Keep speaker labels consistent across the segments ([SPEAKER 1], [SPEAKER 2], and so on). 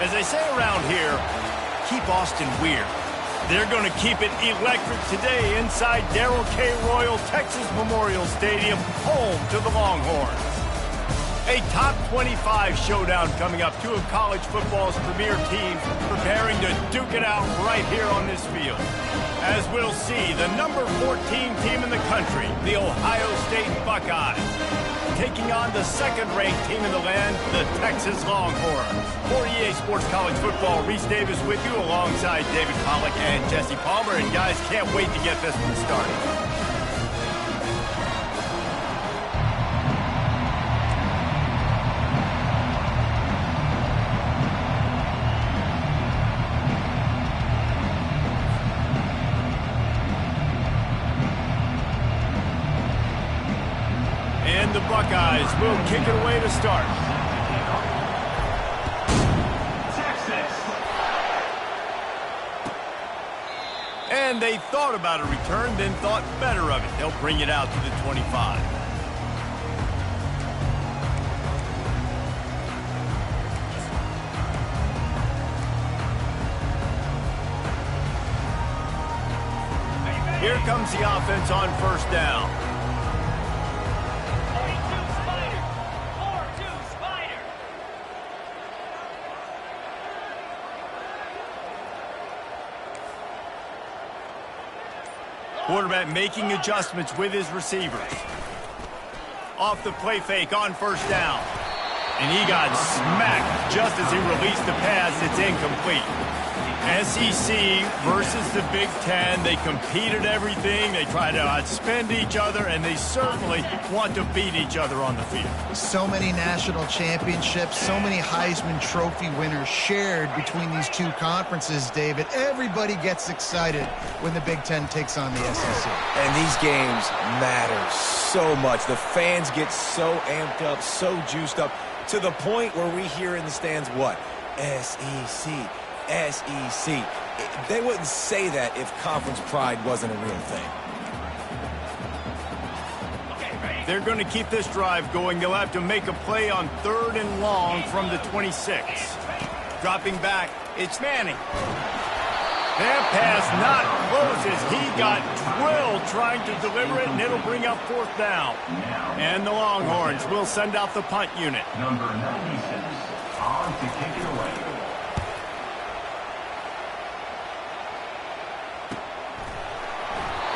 [SPEAKER 1] As they say around here, keep Austin weird. They're going to keep it electric today inside Darrell K. Royal Texas Memorial Stadium, home to the Longhorns. A top 25 showdown coming up. Two of college football's premier teams preparing to duke it out right here on this field. As we'll see, the number 14 team in the country, the Ohio State Buckeyes, taking on the second-ranked team in the land, the Texas Longhorns. For EA Sports College Football, Reese Davis with you alongside David Pollack and Jesse Palmer. And guys, can't wait to get this one started. And the Buckeyes will kick it away to start. And they thought about a return, then thought better of it. They'll bring it out to the 25. Here comes the offense on first down. Quarterback making adjustments with his receivers. Off the play fake on first down. And he got smacked just as he released the pass. It's incomplete. SEC versus the Big Ten. They compete at everything. They try to outspend each other, and they certainly want to beat each other on the field.
[SPEAKER 2] So many national championships, so many Heisman Trophy winners shared between these two conferences, David. Everybody gets excited when the Big Ten takes on the SEC.
[SPEAKER 3] And these games matter so much. The fans get so amped up, so juiced up, to the point where we hear in the stands, what? SEC. SEC. They wouldn't say that if conference pride wasn't a real thing.
[SPEAKER 1] They're going to keep this drive going. They'll have to make a play on 3rd and long from the 26. Dropping back, it's Manning. That pass not close as he got drilled trying to deliver it, and it'll bring up 4th down. And the Longhorns will send out the punt unit.
[SPEAKER 4] Number 96 on to kick it away.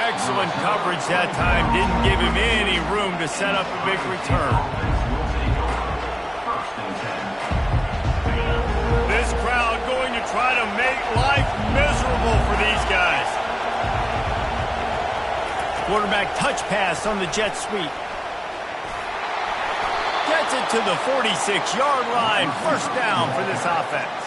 [SPEAKER 1] Excellent coverage that time. Didn't give him any room to set up a big return. This crowd going to try to make life miserable for these guys. Quarterback touch pass on the jet sweep. Gets it to the 46-yard line. First down for this offense.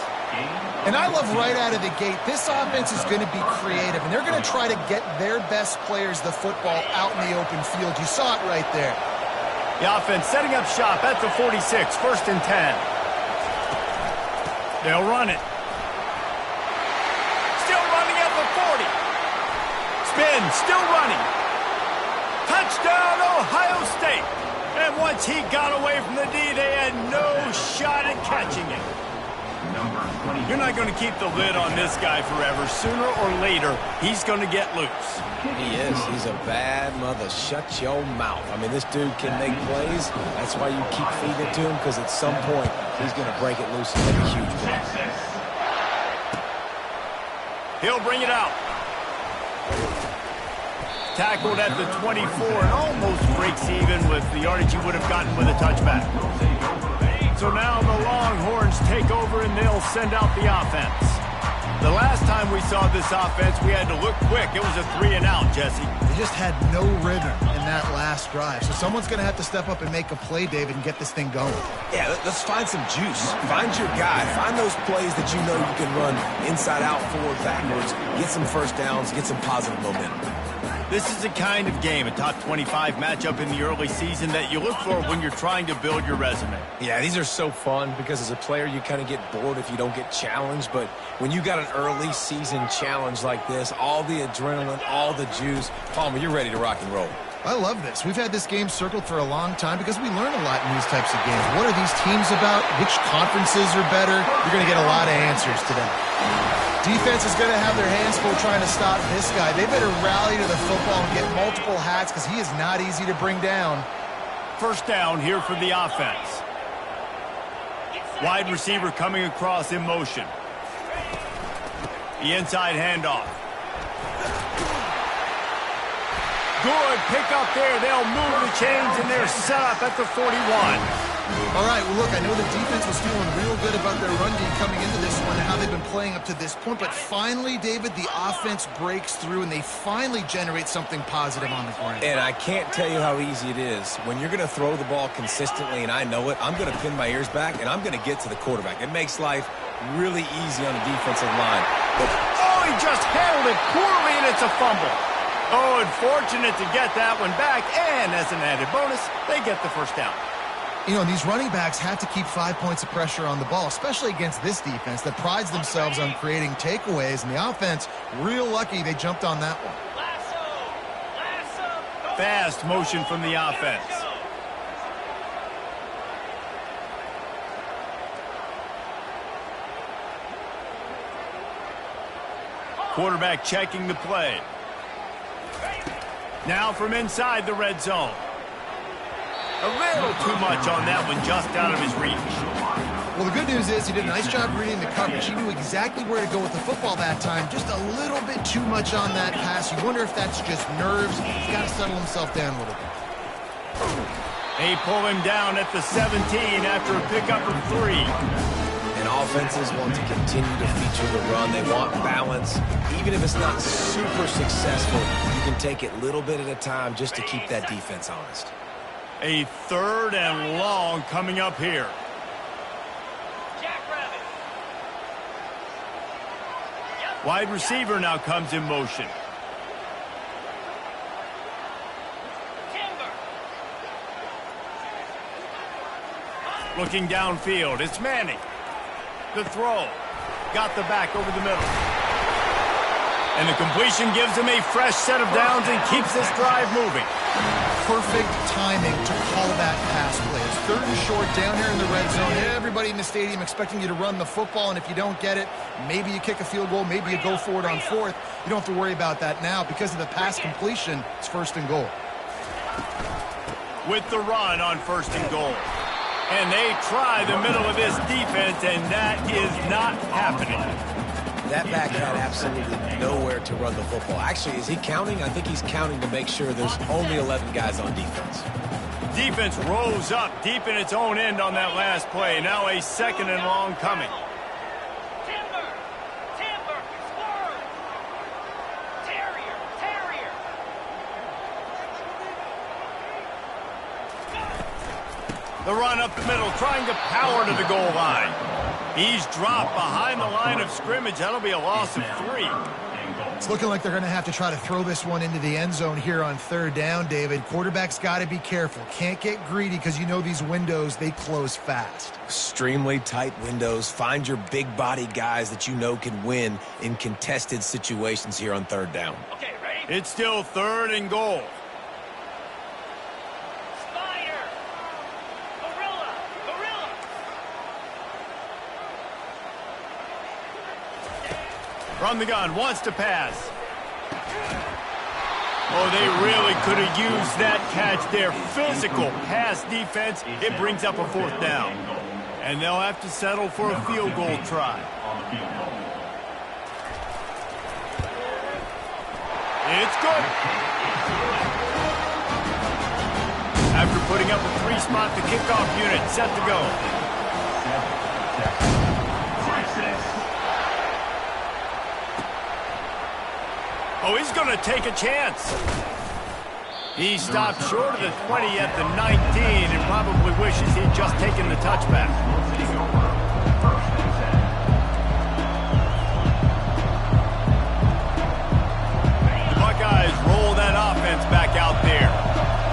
[SPEAKER 2] And I love right out of the gate, this offense is going to be creative, and they're going to try to get their best players the football out in the open field. You saw it right there.
[SPEAKER 1] The offense setting up shop at the 46, 1st and 10. They'll run it. Still running at the 40. Spin, still running. Touchdown, Ohio State. And once he got away from the D, they had no shot at catching it. You're not going to keep the lid on this guy forever. Sooner or later, he's going to get loose.
[SPEAKER 3] He is. He's a bad mother. Shut your mouth. I mean, this dude can make plays. That's why you keep feeding it to him, because at some point, he's going to break it loose and make a huge play.
[SPEAKER 1] He'll bring it out. Tackled at the 24 and almost breaks even with the yardage he would have gotten with a touchback. So now the Longhorns take over and they'll send out the offense. The last time we saw this offense, we had to look quick. It was a 3-and-out, Jesse.
[SPEAKER 2] They just had no rhythm in that last drive. So someone's going to have to step up and make a play, David, and get this thing going.
[SPEAKER 3] Yeah, let's find some juice. Find your guy. Find those plays that you know you can run inside out, forward, backwards. Get some first downs. Get some positive momentum.
[SPEAKER 1] This is the kind of game, a top 25 matchup in the early season, that you look for when you're trying to build your resume.
[SPEAKER 3] Yeah, these are so fun because as a player, you kind of get bored if you don't get challenged. But when you got an early season challenge like this, all the adrenaline, all the juice, Palmer, you're ready to rock and roll.
[SPEAKER 2] I love this. We've had this game circled for a long time because we learn a lot in these types of games. What are these teams about? Which conferences are better? You're going to get a lot of answers today. Defense is going to have their hands full trying to stop this guy. They better rally to the football and get multiple hats because he is not easy to bring down.
[SPEAKER 1] First down here for the offense. Wide receiver coming across in motion. The inside handoff. Good pick up there. They'll move the chains, and they're set up at the 41.
[SPEAKER 2] All right, well, look, I know the defense was feeling real good about their run game coming into this one and how they've been playing up to this point. But finally, David, the offense breaks through, and they finally generate something positive on the ground.
[SPEAKER 3] And I can't tell you how easy it is. When you're going to throw the ball consistently, and I know it, I'm going to pin my ears back, and I'm going to get to the quarterback. It makes life really easy on the defensive line. But
[SPEAKER 1] oh, he just handled it poorly, and it's a fumble. Oh, unfortunate to get that one back, and as an added bonus, they get the first down.
[SPEAKER 2] You know, these running backs have to keep 5 points of pressure on the ball, especially against this defense that prides themselves on creating takeaways, and the offense, real lucky they jumped on that one.
[SPEAKER 1] Fast motion from the offense. Quarterback checking the play. Now from inside the red zone. A little too much on that one, just out of his reach.
[SPEAKER 2] Well, the good news is he did a nice job reading the coverage. He knew exactly where to go with the football that time. Just a little bit too much on that pass. You wonder if that's just nerves. He's got to settle himself down a little bit.
[SPEAKER 1] They pull him down at the 17 after a pickup of 3.
[SPEAKER 3] And offenses want to continue to feature the run. They want balance. Even if it's not super successful, you can take it little bit at a time just to keep that defense honest.
[SPEAKER 1] A 3rd and long coming up here. Wide receiver now comes in motion. Looking downfield, it's Manning. The throw. Got the back over the middle. And the completion gives him a fresh set of downs and keeps this drive moving.
[SPEAKER 2] Perfect timing to call that pass play. It's 3rd and short down here in the red zone. Everybody in the stadium expecting you to run the football, and if you don't get it, maybe you kick a field goal, maybe you go for it on 4th. You don't have to worry about that now. Because of the pass completion, it's 1st and goal.
[SPEAKER 1] With the run on 1st and goal. And they try the middle of this defense, and that is not happening.
[SPEAKER 3] That back had absolutely nowhere to run the football. Actually, is he counting? I think he's counting to make sure there's only 11 guys on defense.
[SPEAKER 1] Defense rose up deep in its own end on that last play. Now a 2nd and long coming. The run up the middle, trying to power to the goal line. He's dropped behind the line of scrimmage. That'll be a loss of 3.
[SPEAKER 2] It's looking like they're going to have to try to throw this one into the end zone here on 3rd down, David. Quarterback's got to be careful. Can't get greedy because you know these windows, they close fast.
[SPEAKER 3] Extremely tight windows. Find your big-body guys that you know can win in contested situations here on 3rd down.
[SPEAKER 1] Okay, ready? It's still 3rd and goal. From the gun, wants to pass. Oh, they really could have used that catch there. Physical pass defense. It brings up a 4th down. And they'll have to settle for a field goal try. It's good. After putting up a 3-spot, the kickoff unit set to go. Oh, he's going to take a chance. He stopped short of the 20 at the 19 and probably wishes he'd just taken the touchback. The Buckeyes roll that offense back out there.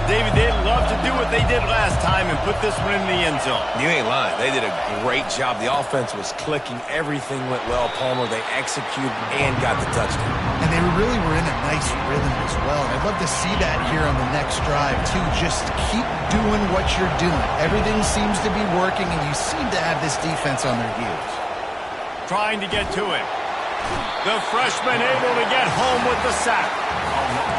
[SPEAKER 1] David, they'd love to do what they did last time and put this one in the end zone.
[SPEAKER 3] You ain't lying. They did a great job. The offense was clicking. Everything went well. Palmer, they executed and got the touchdown.
[SPEAKER 2] And they really were in a nice rhythm as well. And I'd love to see that here on the next drive, too. Just keep doing what you're doing. Everything seems to be working, and you seem to have this defense on their heels.
[SPEAKER 1] Trying to get to it. The freshman able to get home with the sack.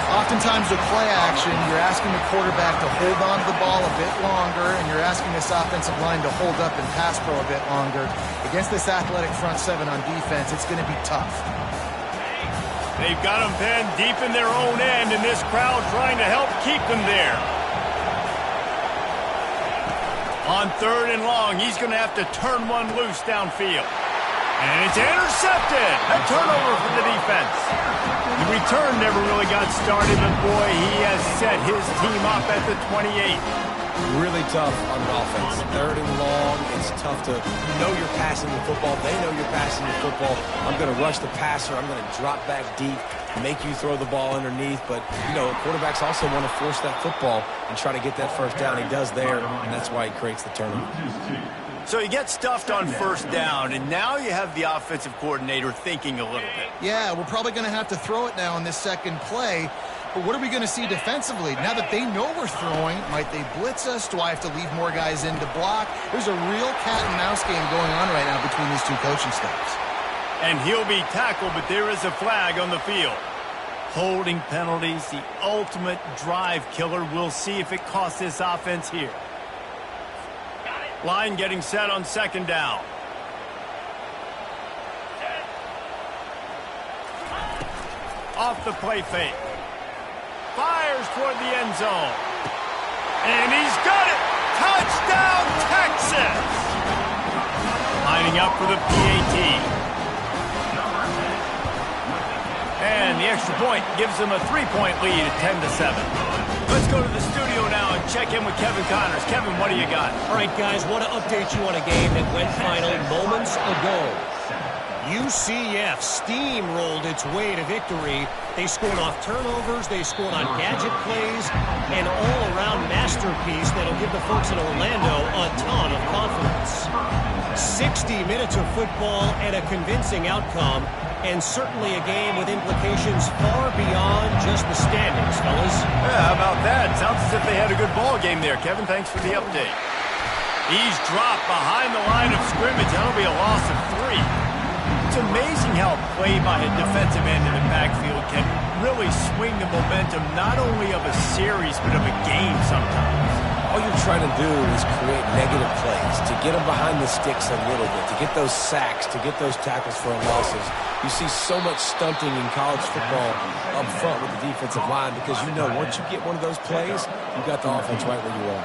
[SPEAKER 2] Oftentimes with play action, you're asking the quarterback to hold on to the ball a bit longer, and you're asking this offensive line to hold up and pass pro a bit longer. Against this athletic front seven on defense, it's going to be tough.
[SPEAKER 1] They've got them pinned deep in their own end, and this crowd trying to help keep them there. On 3rd and long, he's going to have to turn one loose downfield. And it's intercepted. A turnover for the defense. The return never really got started, but boy, he has set his team up at the 28.
[SPEAKER 3] Really tough on offense. 3rd and long, it's tough to know you're passing the football. They know you're passing the football. I'm going to rush the passer. I'm going to drop back deep, make you throw the ball underneath. But, you know, quarterbacks also want to force that football and try to get that first down. He does there, and that's why he creates the turnover.
[SPEAKER 1] So you get stuffed on 1st down, and now you have the offensive coordinator thinking a little bit.
[SPEAKER 2] Yeah, we're probably going to have to throw it now on this second play. But what are we going to see defensively? Now that they know we're throwing, might they blitz us? Do I have to leave more guys in to block? There's a real cat and mouse game going on right now between these two coaching staffs.
[SPEAKER 1] And he'll be tackled, but there is a flag on the field. Holding penalties, the ultimate drive killer. We'll see if it costs this offense here. Line getting set on 2nd down. Off the play fake. Fires toward the end zone. And he's got it! Touchdown, Texas! Lining up for the PAT. And the extra point gives them a 3-point lead at 10-7. Let's go to the studio now and check in with Kevin Connors. Kevin, what do you got?
[SPEAKER 5] All right, guys, want to update you on a game that went final moments ago. UCF steamrolled its way to victory. They scored off turnovers, they scored on gadget plays, an all-around masterpiece that'll give the folks in Orlando a ton of confidence. 60 minutes of football and a convincing outcome, and certainly a game with implications far beyond just the standings, fellas.
[SPEAKER 1] Yeah, how about that? Sounds as if they had a good ball game there. Kevin, thanks for the update. He's dropped behind the line of scrimmage. That'll be a loss of 3. It's amazing how play by a defensive end in the backfield can really swing the momentum not only of a series but of a game sometimes.
[SPEAKER 3] All you're trying to do is create negative plays, to get them behind the sticks a little bit, to get those sacks, to get those tackles for losses. You see so much stunting in college football up front with the defensive line because you know once you get one of those plays, you got the offense right where you are.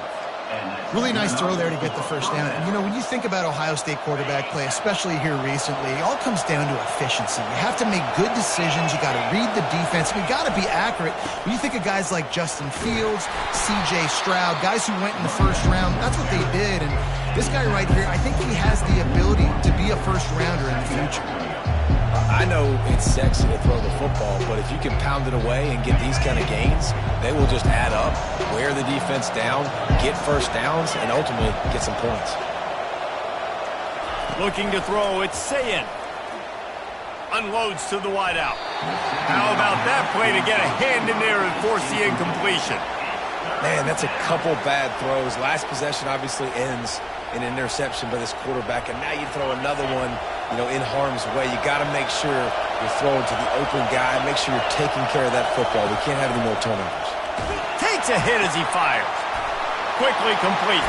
[SPEAKER 2] Really nice throw there to get the first down. And, you know, when you think about Ohio State quarterback play, especially here recently, it all comes down to efficiency. You have to make good decisions. You got to read the defense. You got to be accurate. When you think of guys like Justin Fields, C.J. Stroud, guys who went in the first round, that's what they did. And this guy right here, I think he has the ability to be a first-rounder in the future.
[SPEAKER 3] I know it's sexy to throw the football, but if you can pound it away and get these kind of gains, they will just add up, wear the defense down, get first downs, and ultimately get some points.
[SPEAKER 1] Looking to throw, it's Sayin. Unloads to the wideout. How about that play to get a hand in there and force the incompletion?
[SPEAKER 3] Man, that's a couple bad throws. Last possession obviously ends in an interception by this quarterback, and now you throw another one, you know, in harm's way. You got to make sure you're throwing to the open guy. Make sure you're taking care of that football. We can't have any more turnovers.
[SPEAKER 1] Takes a hit as he fires. Quickly complete.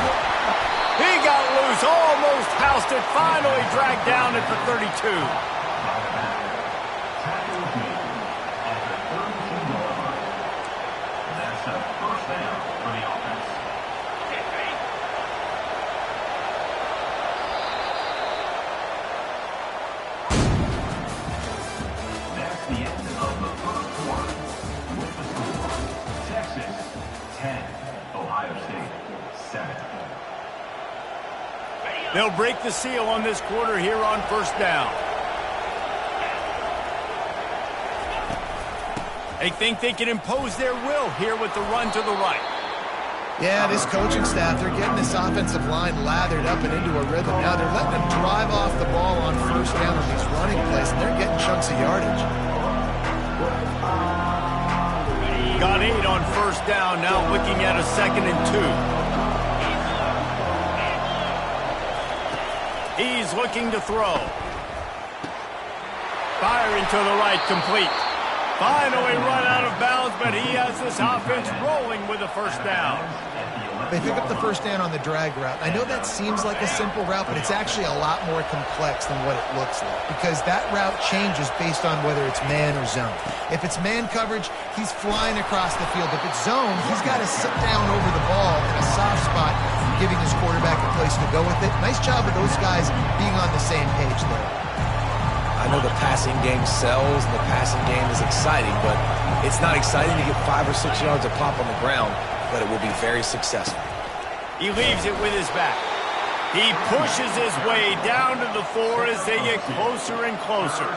[SPEAKER 1] He got loose, almost housed it, finally dragged down at the 32.
[SPEAKER 4] That's a first down for the offense. That's the end of the first quarter.
[SPEAKER 1] They'll break the seal on this quarter here on first down. They think they can impose their will here with the run to the right.
[SPEAKER 2] Yeah, this coaching staff, they're getting this offensive line lathered up and into a rhythm. Now they're letting them drive off the ball on first down on these running plays, and they're getting chunks of yardage.
[SPEAKER 1] Got 8 on first down, now looking at a 2nd and 2. He's looking to throw. Firing to the right, complete. Finally run out of bounds, but he has this offense rolling with a first down.
[SPEAKER 2] They pick up the first down on the drag route. I know that seems like a simple route, but it's actually a lot more complex than what it looks like because that route changes based on whether it's man or zone. If it's man coverage, he's flying across the field. If it's zone, he's got to sit down over the ball in a soft spot, giving his quarterback a place to go with it. Nice job of those guys being on the same page there.
[SPEAKER 3] I know the passing game sells and the passing game is exciting, but it's not exciting to get 5 or 6 yards of pop on the ground, but it will be very successful.
[SPEAKER 1] He leaves it with his back. He pushes his way down to the 4 as they get closer and closer.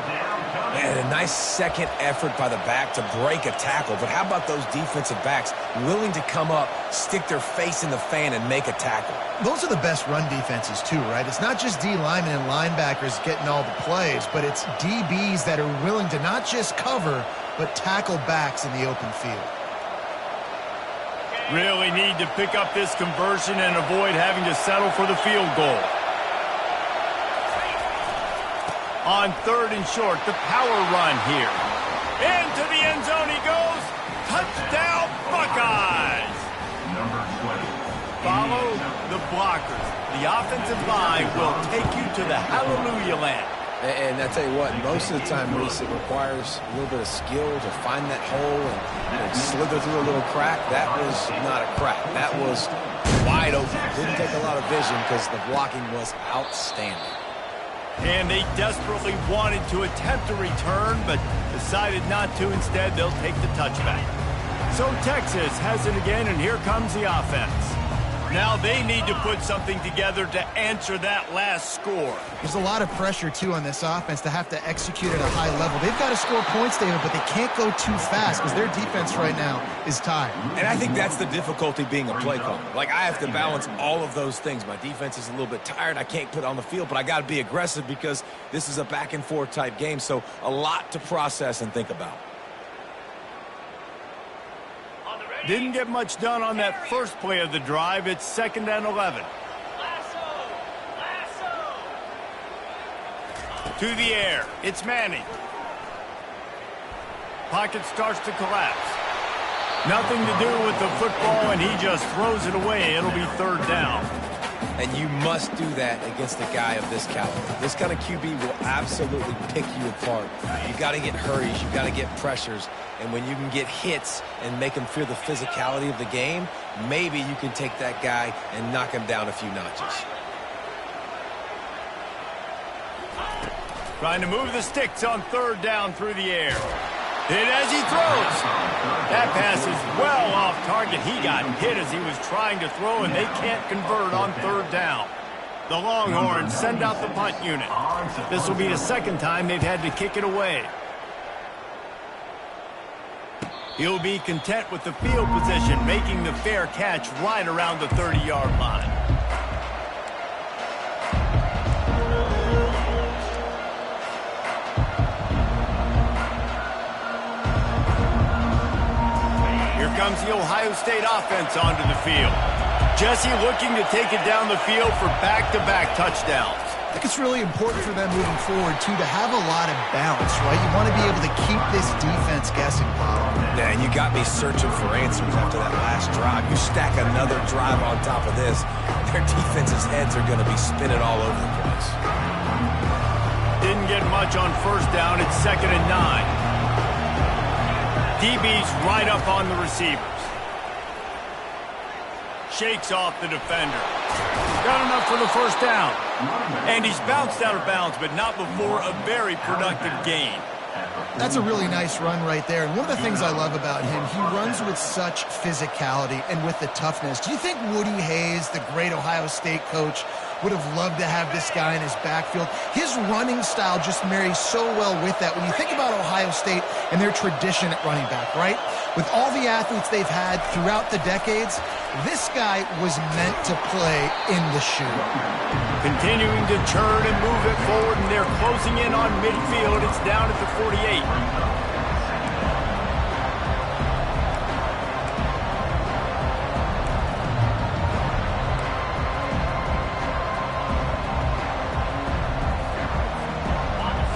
[SPEAKER 3] And a nice second effort by the back to break a tackle, but how about those defensive backs willing to come up, stick their face in the fan, and make a tackle?
[SPEAKER 2] Those are the best run defenses too, right? It's not just D linemen and linebackers getting all the plays, but it's DBs that are willing to not just cover, but tackle backs in the open field.
[SPEAKER 1] Really need to pick up this conversion and avoid having to settle for the field goal. On 3rd and short, the power run here. Into the end zone he goes. Touchdown, Buckeyes!
[SPEAKER 4] Number 20.
[SPEAKER 1] Follow the blockers. The offensive line will take you to the hallelujah land.
[SPEAKER 3] And I tell you what, most of the time, Reese, it requires a little bit of skill to find that hole and slither through a little crack. That was not a crack. That was wide open. Didn't take a lot of vision because the blocking was outstanding.
[SPEAKER 1] And they desperately wanted to attempt a return, but decided not to. Instead, they'll take the touchback. So Texas has it again, and here comes the offense. Now they need to put something together to answer that last score.
[SPEAKER 2] There's a lot of pressure, too, on this offense to have to execute at a high level. They've got to score points, David, but they can't go too fast because their defense right now is tired.
[SPEAKER 3] And I think that's the difficulty being a play caller. Like, I have to balance all of those things. My defense is a little bit tired. I can't put it on the field, but I got to be aggressive because this is a back-and-forth type game, so a lot to process and think about.
[SPEAKER 1] Didn't get much done on that first play of the drive. It's 2nd and 11. To the air. It's Manning. Pocket starts to collapse. Nothing to do with the football, and he just throws it away. It'll be 3rd down.
[SPEAKER 3] And you must do that against a guy of this caliber. This kind of QB will absolutely pick you apart. You've got to get hurries. You've got to get pressures. And when you can get hits and make him feel the physicality of the game, maybe you can take that guy and knock him down a few notches.
[SPEAKER 1] Trying to move the sticks on 3rd down through the air. And as he throws, that pass is well off target. He got hit as he was trying to throw, and they can't convert on 3rd down. The Longhorns send out the punt unit. This will be the 2nd time they've had to kick it away. He'll be content with the field position, making the fair catch right around the 30-yard line. Here comes the Ohio State offense onto the field. Jesse looking to take it down the field for back-to-back touchdowns.
[SPEAKER 2] I think it's really important for them moving forward, too, to have a lot of balance, right? You want to be able to keep this defense guessing, Bob.
[SPEAKER 3] Yeah, and you got me searching for answers after that last drive. You stack another drive on top of this, their defense's heads are going to be spinning all over the place.
[SPEAKER 1] Didn't get much on 1st down. It's 2nd and 9. DB's right up on the receivers. Shakes off the defender. Got enough for the 1st down. And he's bounced out of bounds, but not before a very productive gain.
[SPEAKER 2] That's a really nice run right there. And one of the things I love about him, he runs with such physicality and with the toughness. Do you think Woody Hayes, the great Ohio State coach, would have loved to have this guy in his backfield. His running style just marries so well with that. When you think about Ohio State and their tradition at running back, right? With all the athletes they've had throughout the decades, this guy was meant to play in the shoe.
[SPEAKER 1] Continuing to turn and move it forward, and they're closing in on midfield. It's down at the 48.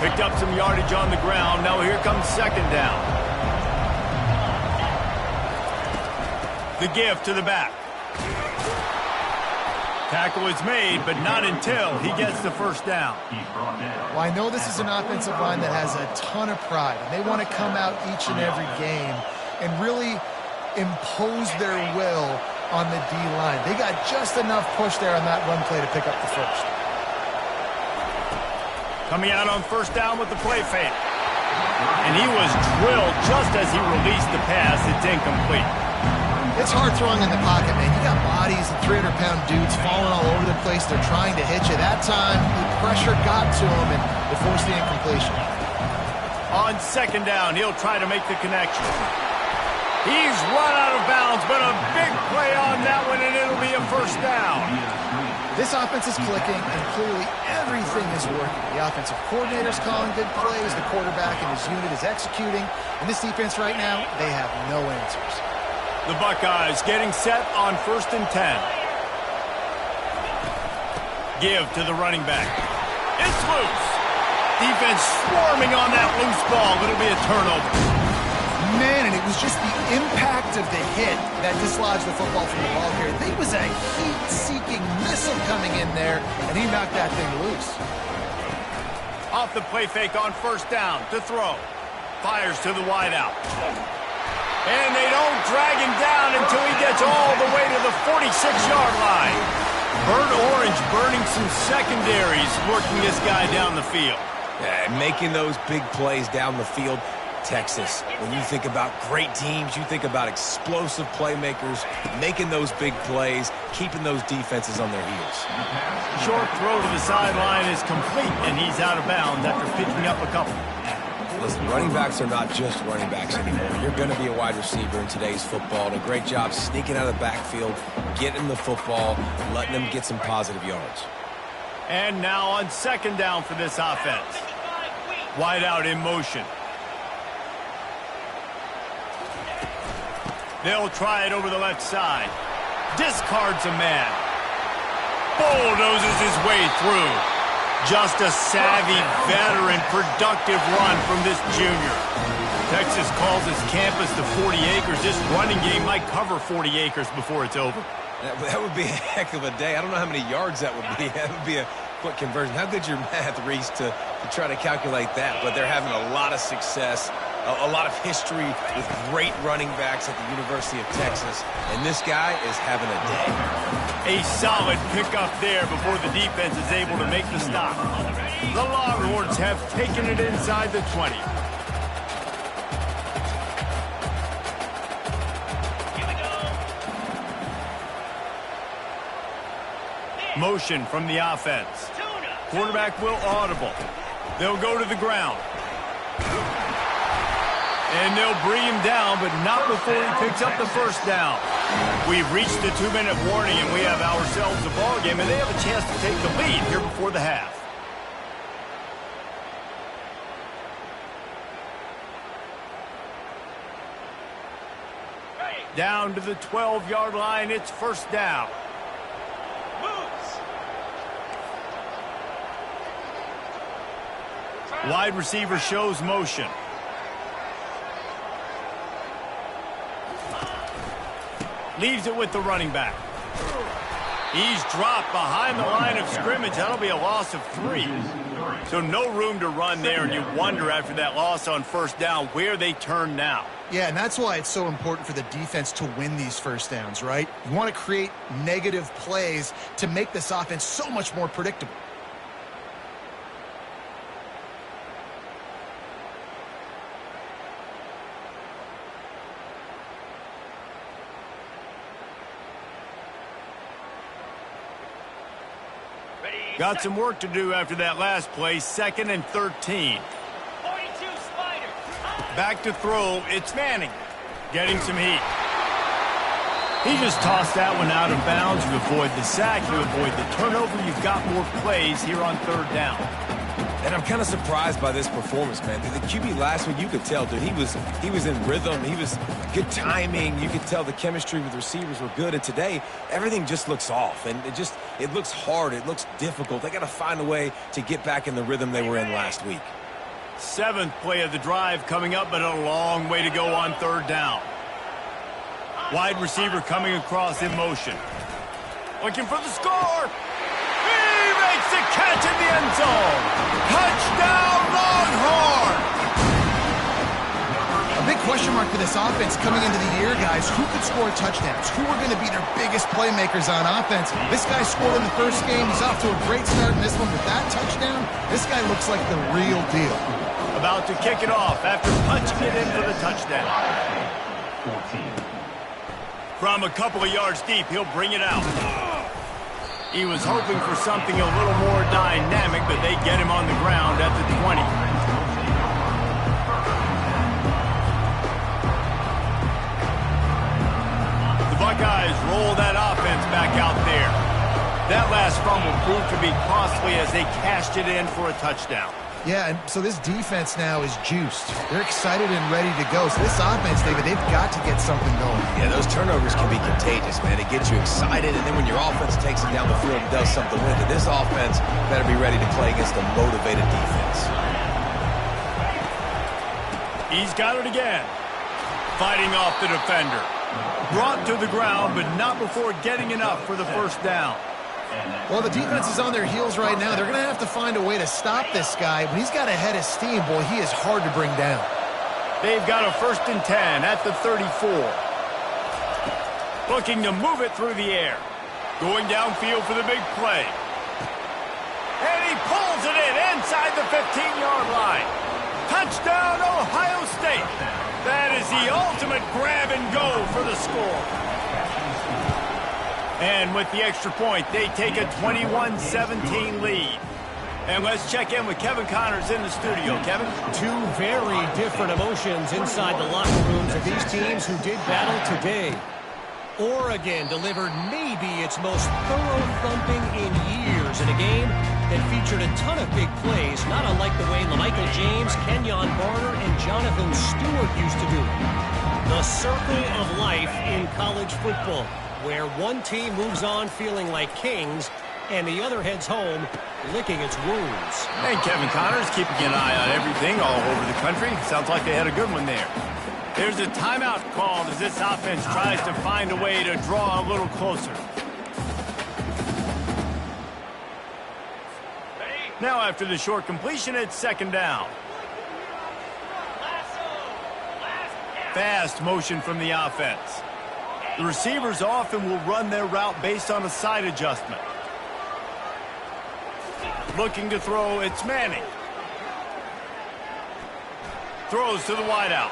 [SPEAKER 1] Picked up some yardage on the ground. Now here comes second down. The give to the back. Tackle is made, but not until he gets the first down.
[SPEAKER 2] Well, I know this is an offensive line that has a ton of pride, and they want to come out each and every game and really impose their will on the D-line. They got just enough push there on that run play to pick up the first.
[SPEAKER 1] Coming out on first down with the play fake. And he was drilled just as he released the pass. It's incomplete.
[SPEAKER 2] It's hard throwing in the pocket, man. You got bodies and 300-pound dudes falling all over the place. They're trying to hit you. That time, the pressure got to him, and it forced the incompletion.
[SPEAKER 1] On second down, he'll try to make the connection. He's run out of bounds, but a big play on that one, and it'll be a first down.
[SPEAKER 2] This offense is clicking, and clearly everything is working. The offensive coordinator's calling good plays. The quarterback and his unit is executing. And this defense right now, they have no answers.
[SPEAKER 1] The Buckeyes getting set on 1st and 10. Give to the running back. It's loose. Defense swarming on that loose ball. It'll be a turnover.
[SPEAKER 2] Man, and it was just the impact of the hit that dislodged the football from the ball carrier. There was a heat-seeking missile coming in there, and he knocked that thing loose.
[SPEAKER 1] Off the play fake on first down to throw. Fires to the wideout. And they don't drag him down until he gets all the way to the 46-yard line. Burnt Orange burning some secondaries, working this guy down the field.
[SPEAKER 3] Yeah, making those big plays down the field. Texas, when you think about great teams, you think about explosive playmakers, making those big plays, keeping those defenses on their heels.
[SPEAKER 1] Short throw to the sideline is complete, and he's out of bounds after picking up a couple.
[SPEAKER 3] Listen, running backs are not just running backs anymore. You're going to be a wide receiver in today's football. And a great job sneaking out of the backfield, getting the football, letting them get some positive yards.
[SPEAKER 1] And now on second down for this offense. Wide out in motion. They'll try it over the left side. Discards a man. Bulldozes his way through. Just a savvy, veteran, productive run from this junior. Texas calls his campus the 40 acres. This running game might cover 40 acres before it's over.
[SPEAKER 3] That would be a heck of a day. I don't know how many yards that would be. That would be a quick conversion. How good's your math, Reese, to try to calculate that? But they're having a lot of success, a lot of history with great running backs at the University of Texas. And this guy is having a day.
[SPEAKER 1] A solid pickup there before the defense is able to make the stop. The Longhorns have taken it inside the 20. Motion from the offense. Quarterback will audible. They'll go to the ground. And they'll bring him down, but not before he picks up the first down. We've reached the 2-minute warning, and we have ourselves a ball game, and they have a chance to take the lead here before the half. Down to the 12-yard line, it's first down. Wide receiver shows motion. Leaves it with the running back. He's dropped behind the line of scrimmage. That'll be a loss of 3. So no room to run there, and you wonder after that loss on first down where they turn now.
[SPEAKER 2] Yeah, and that's why it's so important for the defense to win these first downs, right? You want to create negative plays to make this offense so much more predictable.
[SPEAKER 1] Got some work to do after that last play, 2nd and 13. Back to throw, it's Manning. Getting some heat. He just tossed that one out of bounds. You avoid the sack, you avoid the turnover. You've got more plays here on 3rd down.
[SPEAKER 3] And I'm kind of surprised by this performance, man. The QB last week, you could tell, dude, he was in rhythm. He was good timing. You could tell the chemistry with receivers were good. And today, everything just looks off. And it looks hard. It looks difficult. They got to find a way to get back in the rhythm they were in last week.
[SPEAKER 1] 7th play of the drive coming up, but a long way to go on 3rd down. Wide receiver coming across in motion. Looking for the score. He makes the catch in the end zone. Touchdown, Longhorn!
[SPEAKER 2] A big question mark for this offense coming into the year, guys. Who could score touchdowns? Who are going to be their biggest playmakers on offense? This guy scored in the first game. He's off to a great start in this one with that touchdown. This guy looks like the real deal.
[SPEAKER 1] About to kick it off after punching it in for the touchdown.
[SPEAKER 4] 14.
[SPEAKER 1] From a couple of yards deep, he'll bring it out. He was hoping for something a little more dynamic, but they get him on the ground at the 20. The Buckeyes roll that offense back out there. That last fumble proved to be costly as they cashed it in for a touchdown.
[SPEAKER 2] Yeah, and so this defense now is juiced. They're excited and ready to go. So this offense, David, they've got to get something going.
[SPEAKER 3] Yeah, those turnovers can be contagious, man. It gets you excited, and then when your offense takes it down the field and does something with it, this offense better be ready to play against a motivated defense.
[SPEAKER 1] He's got it again. Fighting off the defender. Brought to the ground, but not before getting enough for the 1st down.
[SPEAKER 2] Well, the defense is on their heels right now. They're going to have to find a way to stop this guy. When he's got a head of steam, boy, he is hard to bring down.
[SPEAKER 1] They've got a 1st and 10 at the 34. Looking to move it through the air. Going downfield for the big play. And he pulls it in inside the 15-yard line. Touchdown, Ohio State. That is the ultimate grab and go for the score. And with the extra point, they take a 21-17 lead. And let's check in with Kevin Connors in the studio. Kevin?
[SPEAKER 5] Two very different emotions inside the locker rooms of these teams who did battle today. Oregon delivered maybe its most thorough thumping in years in a game that featured a ton of big plays, not unlike the way LaMichael James, Kenyon Barner, and Jonathan Stewart used to do it. The circle of life in college football, where one team moves on feeling like kings and the other heads home licking its wounds.
[SPEAKER 1] And Kevin Connors keeping an eye on everything all over the country. Sounds like they had a good one there. There's a timeout called as this offense tries to find a way to draw a little closer. Now after the short completion, it's 2nd down. Fast motion from the offense. The receivers often will run their route based on a side adjustment. Looking to throw, it's Manning. Throws to the wideout.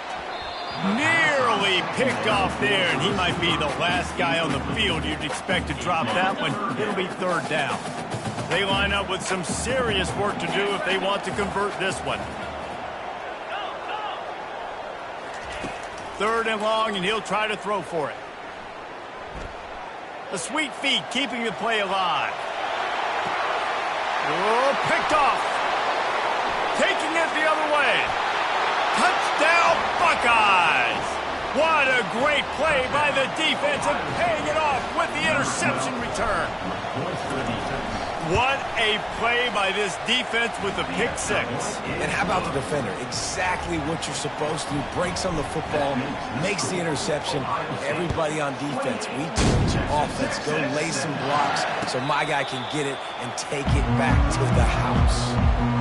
[SPEAKER 1] Nearly picked off there, and he might be the last guy on the field you'd expect to drop that one. It'll be 3rd down. They line up with some serious work to do if they want to convert this one. 3rd and long, and he'll try to throw for it. The sweet feet keeping the play alive. Oh, picked off. Taking it the other way. Touchdown, Buckeyes! What a great play by the defense and paying it off with the interception return. What a play by this defense with the pick 6.
[SPEAKER 3] And how about the defender? Exactly what you're supposed to do. Breaks on the football, makes the interception. Everybody on defense, we told you offense, go lay some blocks so my guy can get it and take it back to the house.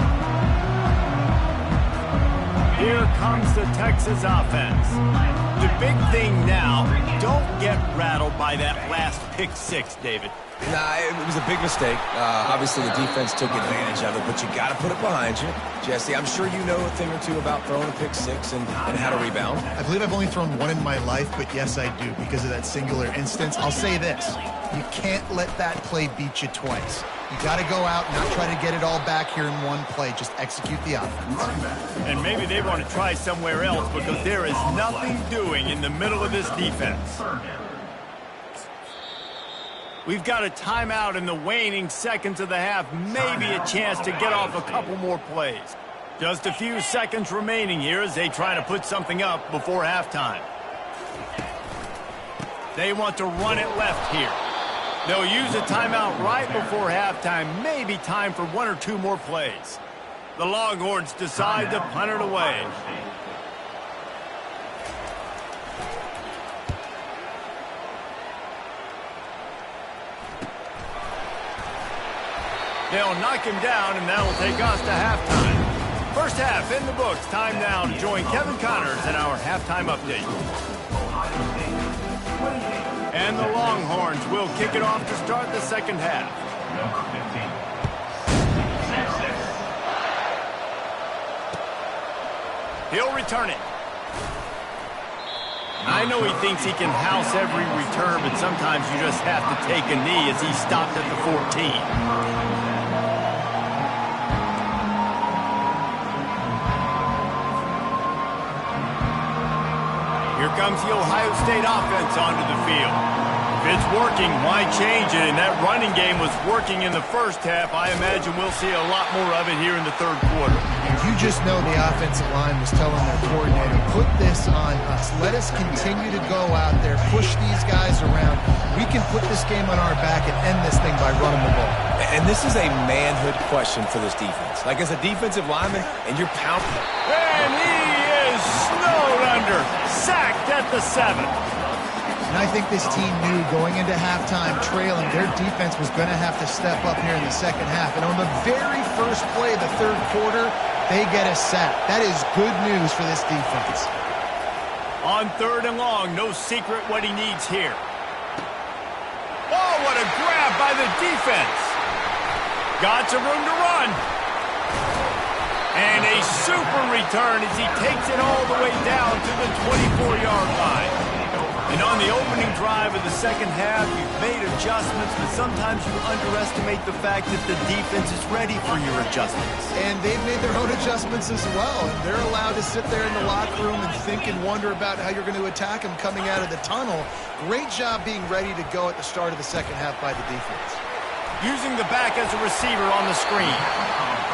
[SPEAKER 1] Here comes the Texas offense. The big thing now, don't get rattled by that last pick 6, David.
[SPEAKER 3] Nah, it was a big mistake. Obviously, the defense took advantage of it, but you got to put it behind you. Jesse, I'm sure you know a thing or two about throwing a pick 6 and how to rebound.
[SPEAKER 2] I believe I've only thrown one in my life, but yes, I do. Because of that singular instance, I'll say this. You can't let that play beat you twice. You got to go out, not try to get it all back here in one play. Just execute the offense.
[SPEAKER 1] And maybe they want to try somewhere else because there is nothing doing in the middle of this defense. We've got a timeout in the waning seconds of the half. Maybe a chance to get off a couple more plays. Just a few seconds remaining here as they try to put something up before halftime. They want to run it left here. They'll use a timeout right before halftime. Maybe time for one or two more plays. The Longhorns decide to punt it away. They'll knock him down, and that'll take us to halftime. First half in the books. Time now to join Kevin Connors in our halftime update. And the Longhorns will kick it off to start the second half. He'll return it. I know he thinks he can house every return, but sometimes you just have to take a knee as he stopped at the 14. Here comes the Ohio State offense onto the field. If it's working, why change it? And that running game was working in the first half. I imagine we'll see a lot more of it here in the third quarter.
[SPEAKER 2] You just know the offensive line was telling their coordinator, put this on us. Let us continue to go out there, push these guys around. We can put this game on our back and end this thing by running the ball.
[SPEAKER 3] And this is a manhood question for this defense. Like, as a defensive lineman, and you're pounding.
[SPEAKER 1] And he is snowed under, sacked at the 7.
[SPEAKER 2] And I think this team knew going into halftime trailing, their defense was going to have to step up here in the second half. And on the very first play of the third quarter, they get a sack. That is good news for this defense.
[SPEAKER 1] On third and long, no secret what he needs here. Oh, what a grab by the defense. Got some room to run. And a super return as he takes it all the way down to the 24-yard line. And on the opening drive of the second half, you've made adjustments, but sometimes you underestimate the fact that the defense is ready for your adjustments.
[SPEAKER 2] And they've made their own adjustments as well. And they're allowed to sit there in the locker room and think and wonder about how you're going to attack them coming out of the tunnel. Great job being ready to go at the start of the second half by the defense.
[SPEAKER 1] Using the back as a receiver on the screen.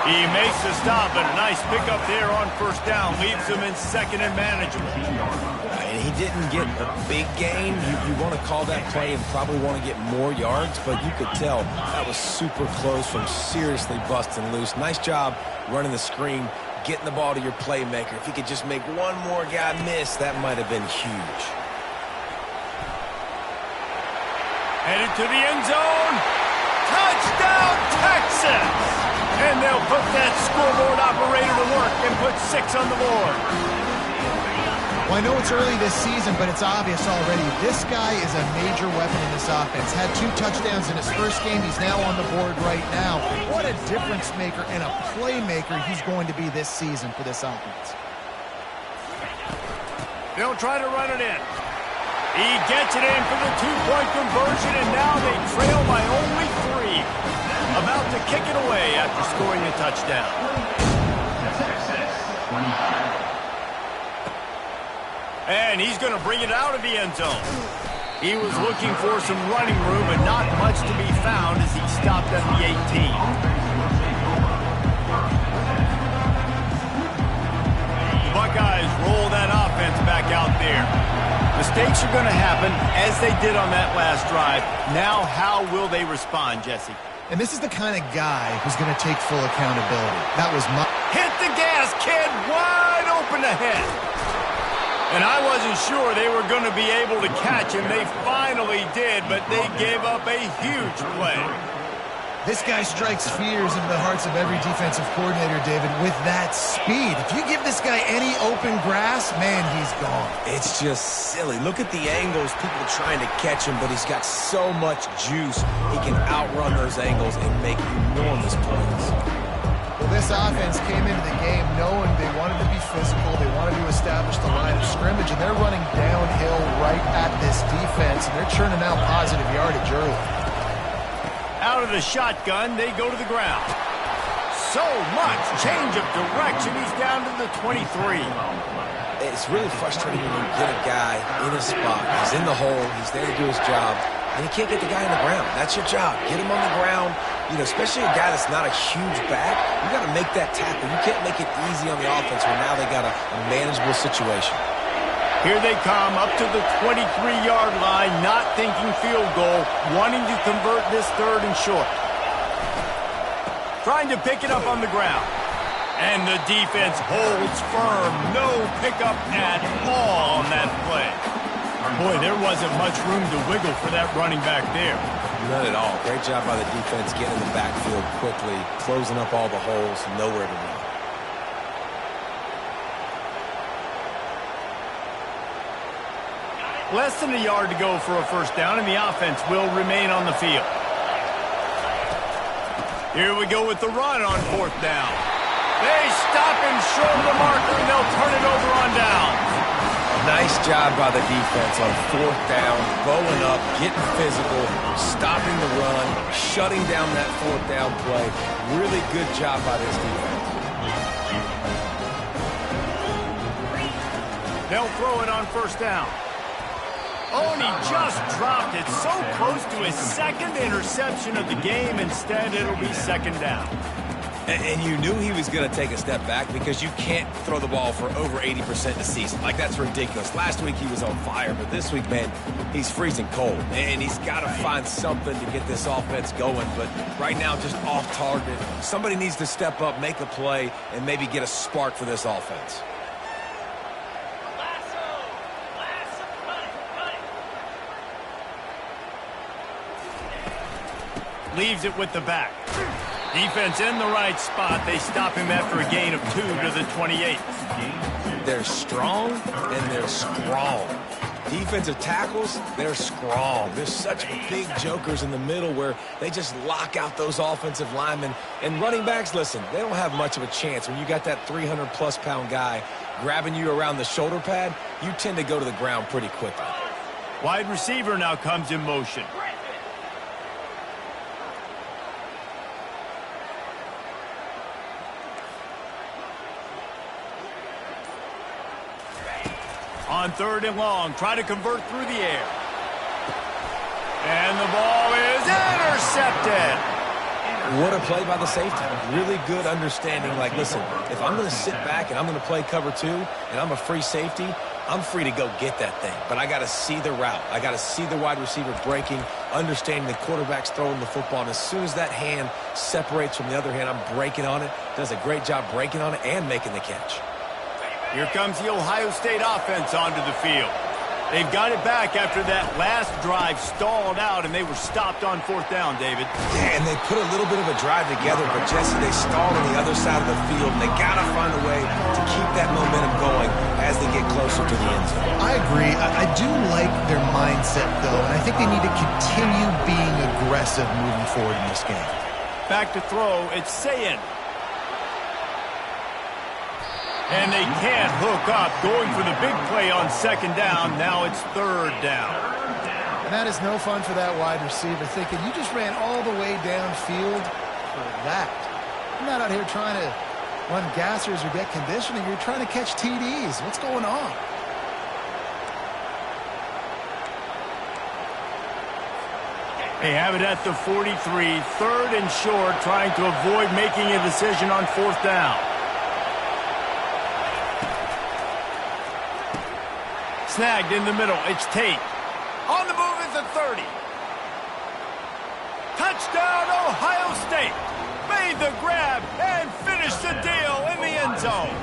[SPEAKER 1] He makes the stop, but a nice pickup there on first down. Leaves him in second and manageable.
[SPEAKER 3] And he didn't get a big gain. You want to call that play and probably want to get more yards, but you could tell that was super close from seriously busting loose. Nice job running the screen, getting the ball to your playmaker. If he could just make one more guy miss, that might have been huge.
[SPEAKER 1] Headed to the end zone. Touchdown, Texas! And they'll put that scoreboard operator to work and put 6 on the board.
[SPEAKER 2] Well, I know it's early this season, but it's obvious already. This guy is a major weapon in this offense. Had 2 touchdowns in his first game. He's now on the board right now. What a difference maker and a playmaker he's going to be this season for this offense.
[SPEAKER 1] They'll try to run it in. He gets it in for the 2-point conversion, and now they trail by only 3. About to kick it away after scoring a touchdown. And he's going to bring it out of the end zone. He was looking for some running room, but not much to be found as he stopped at the 18. The Buckeyes roll that offense back out there. Mistakes are going to happen, as they did on that last drive. Now, how will they respond, Jesse?
[SPEAKER 2] And this is the kind of guy who's going to take full accountability. That was my...
[SPEAKER 1] Hit the gas, kid! Wide open ahead. And I wasn't sure they were going to be able to catch him. They finally did, but they gave up a huge play.
[SPEAKER 2] This guy strikes fears into the hearts of every defensive coordinator, David, with that speed. If you give this guy any open grass, man, he's gone.
[SPEAKER 3] It's just silly. Look at the angles, people trying to catch him, but he's got so much juice. He can outrun those angles and make enormous plays.
[SPEAKER 2] Well, This offense came into the game knowing they wanted to be physical, they wanted to establish the line of scrimmage, and they're running downhill right at this defense, and they're churning out positive yardage early.
[SPEAKER 1] Out of the shotgun, they go to the ground. So much change of direction. He's down to the 23.
[SPEAKER 3] It's really frustrating when you get a guy in a spot. He's in the hole. He's there to do his job. And you can't get the guy on the ground. That's your job. Get him on the ground. You know, especially a guy that's not a huge back. You got to make that tackle. You can't make it easy on the offense when now they got a manageable situation.
[SPEAKER 1] Here they come up to the 23-yard line, not thinking field goal, wanting to convert this 3rd and short. Trying to pick it up on the ground. And the defense holds firm. No pickup at all on that play. Boy, there wasn't much room to wiggle for that running back there.
[SPEAKER 3] None at all. Great job by the defense getting in the backfield quickly, closing up all the holes, nowhere to run.
[SPEAKER 1] Less than a yard to go for a first down, and the offense will remain on the field. Here we go with the run on 4th down. They stop him short of the marker, and they'll turn it over on down.
[SPEAKER 3] Nice job by the defense on 4th down, bowing up, getting physical, stopping the run, shutting down that 4th down play. Really good job by this defense.
[SPEAKER 1] They'll throw it on 1st down. Oh, and he just dropped it so close to his 2nd interception of the game. Instead, it'll be 2nd down.
[SPEAKER 3] And you knew he was going to take a step back because you can't throw the ball for over 80% a season. Like, that's ridiculous. Last week he was on fire, but this week, man, he's freezing cold. And he's got to find something to get this offense going. But right now, just off target. Somebody needs to step up, make a play, and maybe get a spark for this offense.
[SPEAKER 1] Leaves it with the back. Defense in the right spot. They stop him after a gain of 2 to the 28.
[SPEAKER 3] They're strong and they're strong. Defensive tackles, they're strong. There's such big jokers in the middle where they just lock out those offensive linemen. And running backs, listen, they don't have much of a chance. When you got that 300-plus pound guy grabbing you around the shoulder pad, you tend to go to the ground pretty quickly.
[SPEAKER 1] Wide receiver now comes in motion. On 3rd and long, try to convert through the air. And the ball is intercepted.
[SPEAKER 3] What a play by the safety. Really good understanding. Like, listen, if I'm going to sit back and I'm going to play cover 2 and I'm a free safety, I'm free to go get that thing. But I got to see the route. I got to see the wide receiver breaking, understanding the quarterback's throwing the football. And as soon as that hand separates from the other hand, I'm breaking on it. Does a great job breaking on it and making the catch.
[SPEAKER 1] Here comes the Ohio State offense onto the field. They've got it back after that last drive stalled out, and they were stopped on 4th down, David.
[SPEAKER 3] Yeah, and they put a little bit of a drive together, but, Jesse, they stalled on the other side of the field, and they got to find a way to keep that momentum going as they get closer to the end zone.
[SPEAKER 2] I agree. I do like their mindset, though, and I think they need to continue being aggressive moving forward in this game.
[SPEAKER 1] Back to throw, it's Sayin. And they can't hook up, going for the big play on 2nd down. Now it's 3rd down.
[SPEAKER 2] And that is no fun for that wide receiver, thinking you just ran all the way downfield for that. You're not out here trying to run gassers or get conditioning. You're trying to catch TDs. What's going on?
[SPEAKER 1] They have it at the 43, 3rd and short, trying to avoid making a decision on 4th down. Snagged in the middle. It's Tate. On the move is the 30. Touchdown, Ohio State. Made the grab and finished the deal in the end zone.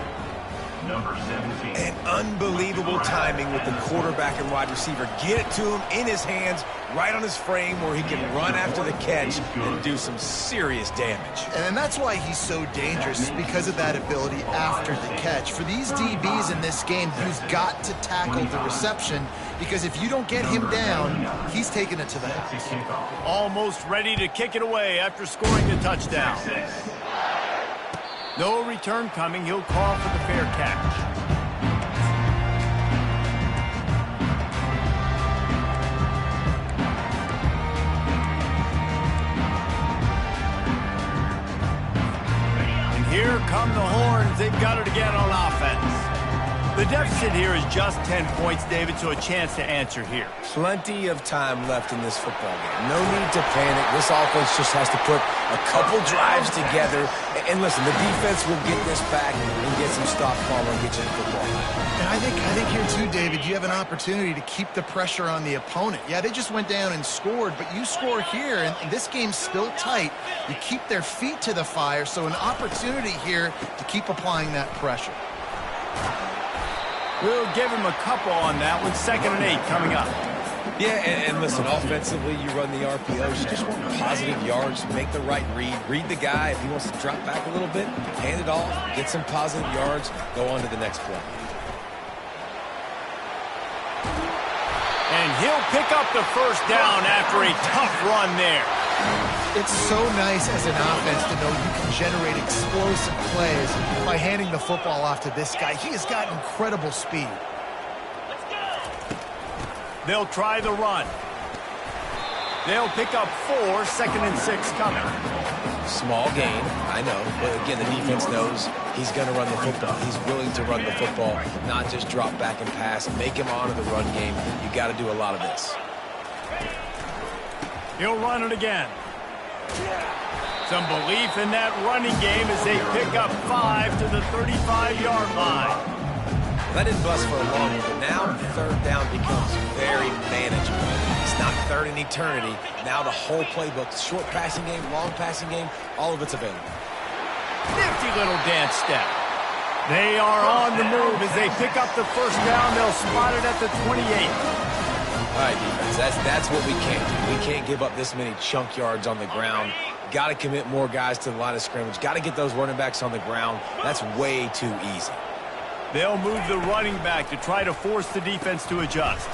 [SPEAKER 4] Number 17.
[SPEAKER 3] And unbelievable timing with the quarterback and wide receiver. Get it to him in his hands, right on his frame where he can run after the catch and do some serious damage.
[SPEAKER 2] And that's why he's so dangerous, is because of that ability after the catch. For these DBs in this game, you've got to tackle the reception, because if you don't get him down, he's taking it to the house.
[SPEAKER 1] Almost ready to kick it away after scoring the touchdown. No return coming. He'll call for the fair catch. And here come the horns. They've got it again on offense. The deficit here is just 10 points, David, so a chance to answer here.
[SPEAKER 3] Plenty of time left in this football game. No need to panic. This offense just has to put a couple drives together. And listen, the defense will get this back and get some stop follow and get you the football.
[SPEAKER 2] And I think here too, David, you have an opportunity to keep the pressure on the opponent. Yeah, they just went down and scored, but you score here, and this game's still tight. You keep their feet to the fire, so an opportunity here to keep applying that pressure.
[SPEAKER 1] We'll give him a couple on that one. 2nd and 8 coming up.
[SPEAKER 3] Yeah, and listen, offensively, you run the RPOs. You just want positive yards, make the right read. Read the guy. If he wants to drop back a little bit, hand it off, get some positive yards, go on to the next play.
[SPEAKER 1] And he'll pick up the first down after a tough run there.
[SPEAKER 2] It's so nice as an offense to know you can generate explosive plays by handing the football off to this guy. He has got incredible speed.
[SPEAKER 1] They'll try the run. They'll pick up 4, 2nd and 6 coming.
[SPEAKER 3] Small gain, I know, but again, the defense knows he's going to run the football. He's willing to run the football, not just drop back and pass, make him honor the run game. You got to do a lot of this.
[SPEAKER 1] He'll run it again. Some belief in that running game as they pick up 5 to the 35-yard line.
[SPEAKER 3] That didn't bust for a long one, but now 3rd down becomes very manageable. It's not 3rd and eternity. Now the whole playbook, short passing game, long passing game, all of it's available.
[SPEAKER 1] Nifty little dance step. They are on the move as they pick up the first down. They'll spot it at the 28.
[SPEAKER 3] All right, defense, that's what we can't do. We can't give up this many chunk yards on the ground. Got to commit more guys to the line of scrimmage. Got to get those running backs on the ground. That's way too easy.
[SPEAKER 1] They'll move the running back to try to force the defense to adjust.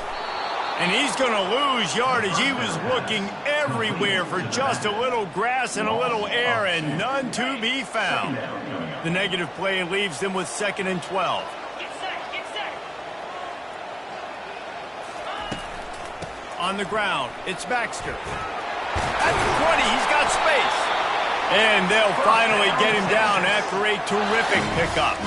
[SPEAKER 1] And he's going to lose yardage. He was looking everywhere for just a little grass and a little air, and none to be found. The negative play leaves them with 2nd and 12. On the ground, it's Baxter. At the 20, he's got space. And they'll finally get him down after a terrific pickup.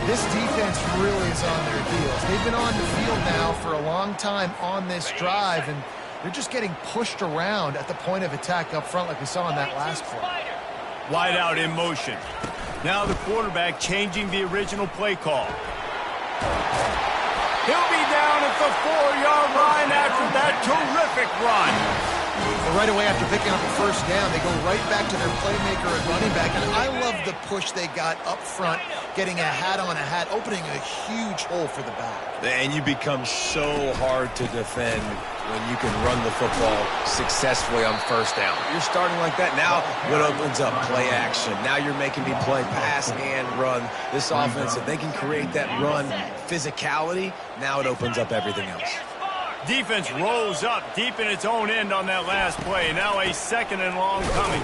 [SPEAKER 2] This defense really is on their heels. They've been on the field now for a long time on this drive, and they're just getting pushed around at the point of attack up front like we saw in that last play.
[SPEAKER 1] Wide out in motion. Now the quarterback changing the original play call. He'll be down at the 4-yard line after that terrific run.
[SPEAKER 2] Well, right away after picking up the first down, they go right back to their playmaker at running back. And I love the push they got up front, getting a hat on a hat, opening a huge hole for the back.
[SPEAKER 3] And you become so hard to defend when you can run the football successfully on first down. You're starting like that. Now what opens up? Play action. Now you're making me play pass and run. This offense, if they can create that run physicality, now it opens up everything else.
[SPEAKER 1] Defense rolls up deep in its own end on that last play. Now a 2nd and long coming.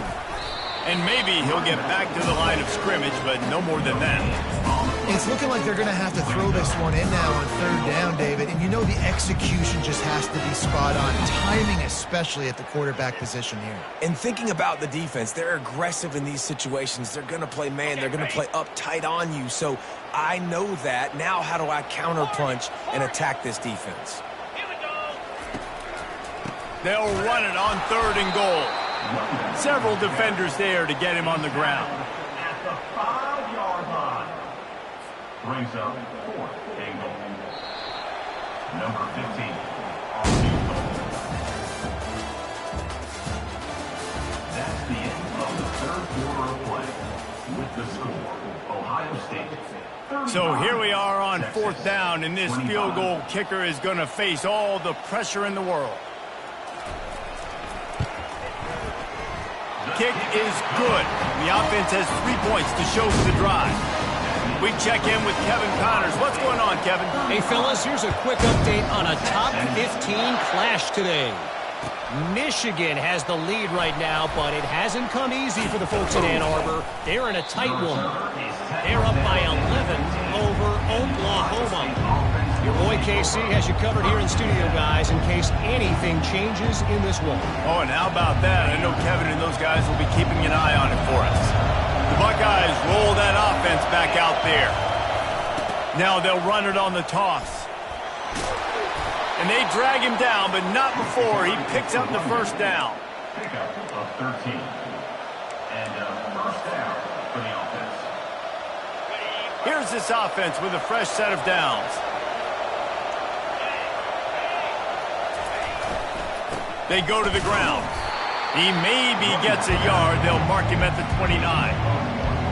[SPEAKER 1] And maybe he'll get back to the line of scrimmage, but no more than that.
[SPEAKER 2] It's looking like they're going to have to throw this one in now on 3rd down, David. And you know the execution just has to be spot on. Timing especially at the quarterback position here.
[SPEAKER 3] And thinking about the defense, they're aggressive in these situations. They're going to play man. They're going to play up tight on you. So I know that. Now how do I counterpunch and attack this defense?
[SPEAKER 1] They'll run it on 3rd and goal. Several defenders there to get him on the ground.
[SPEAKER 4] At the 5-yard line. Brings up 4th and goal. Number 15. That's the end of the 3rd quarter of play. With the score, Ohio State.
[SPEAKER 1] So here we are on 4th down, and this field goal kicker is going to face all the pressure in the world. Kick is good. The offense has 3 points to show for the drive. We check in with Kevin Connors. What's going on, Kevin?
[SPEAKER 5] Hey, fellas, here's a quick update on a top 15 clash today. Michigan has the lead right now, but it hasn't come easy for the folks in Ann Arbor. They're in a tight one. They're up by 11 over Oklahoma. Your boy KC has you covered here in studio, guys, in case anything changes in this one.
[SPEAKER 1] Oh, and how about that? I know Kevin and those guys will be keeping an eye on it for us. The Buckeyes roll that offense back out there. Now they'll run it on the toss. And they drag him down, but not before he picks up the first down.
[SPEAKER 4] Pickup of 13. And first down for the offense.
[SPEAKER 1] Here's this offense with a fresh set of downs. They go to the ground. He maybe gets a yard. They'll mark him at the 29.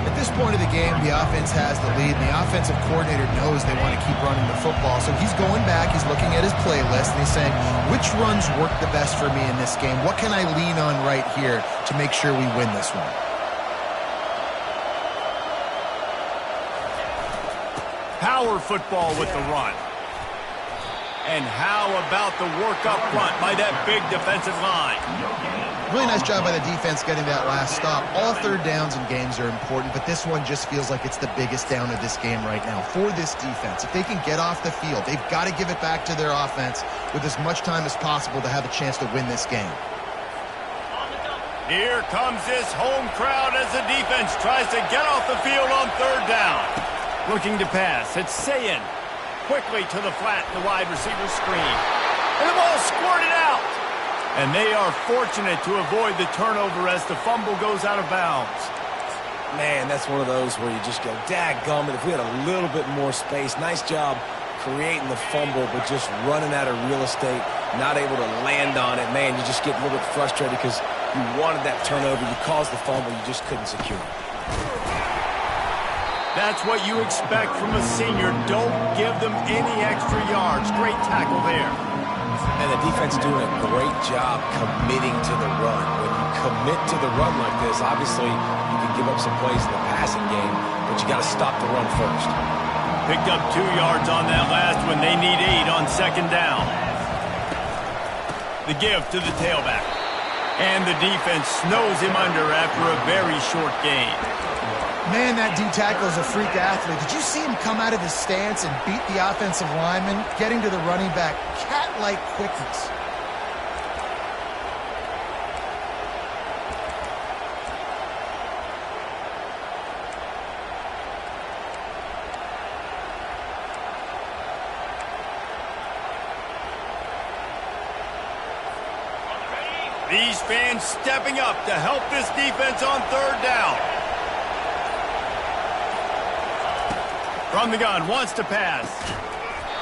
[SPEAKER 2] At this point of the game, the offense has the lead, and the offensive coordinator knows they want to keep running the football. So he's going back, he's looking at his playlist, and he's saying, which runs work the best for me in this game? What can I lean on right here to make sure we win this one?
[SPEAKER 1] Power football with the run. And how about the work up front by that big defensive line?
[SPEAKER 2] Really nice job by the defense getting that last stop. All third downs in games are important, but this one just feels like it's the biggest down of this game right now for this defense. If they can get off the field, they've got to give it back to their offense with as much time as possible to have a chance to win this game.
[SPEAKER 1] Here comes this home crowd as the defense tries to get off the field on third down. Looking to pass. It's Sayin. Quickly to the flat, the wide receiver screen. And the ball squirted out. And they are fortunate to avoid the turnover as the fumble goes out of bounds.
[SPEAKER 3] Man, that's one of those where you just go, dadgummit, if we had a little bit more space. Nice job creating the fumble, but just running out of real estate, not able to land on it. Man, you just get a little bit frustrated because you wanted that turnover. You caused the fumble. You just couldn't secure it.
[SPEAKER 1] That's what you expect from a senior. Don't give them any extra yards. Great tackle there.
[SPEAKER 3] And the defense doing a great job committing to the run. When you commit to the run like this, obviously you can give up some plays in the passing game, but you got to stop the run first.
[SPEAKER 1] Picked up 2 yards on that last one. They need 8 on second down. The give to the tailback. And the defense snows him under after a very short gain.
[SPEAKER 2] Man, that D-tackle is a freak athlete. Did you see him come out of his stance and beat the offensive lineman, getting to the running back? Cat-like quickness.
[SPEAKER 1] These fans stepping up to help this defense on third down. From the gun, wants to pass.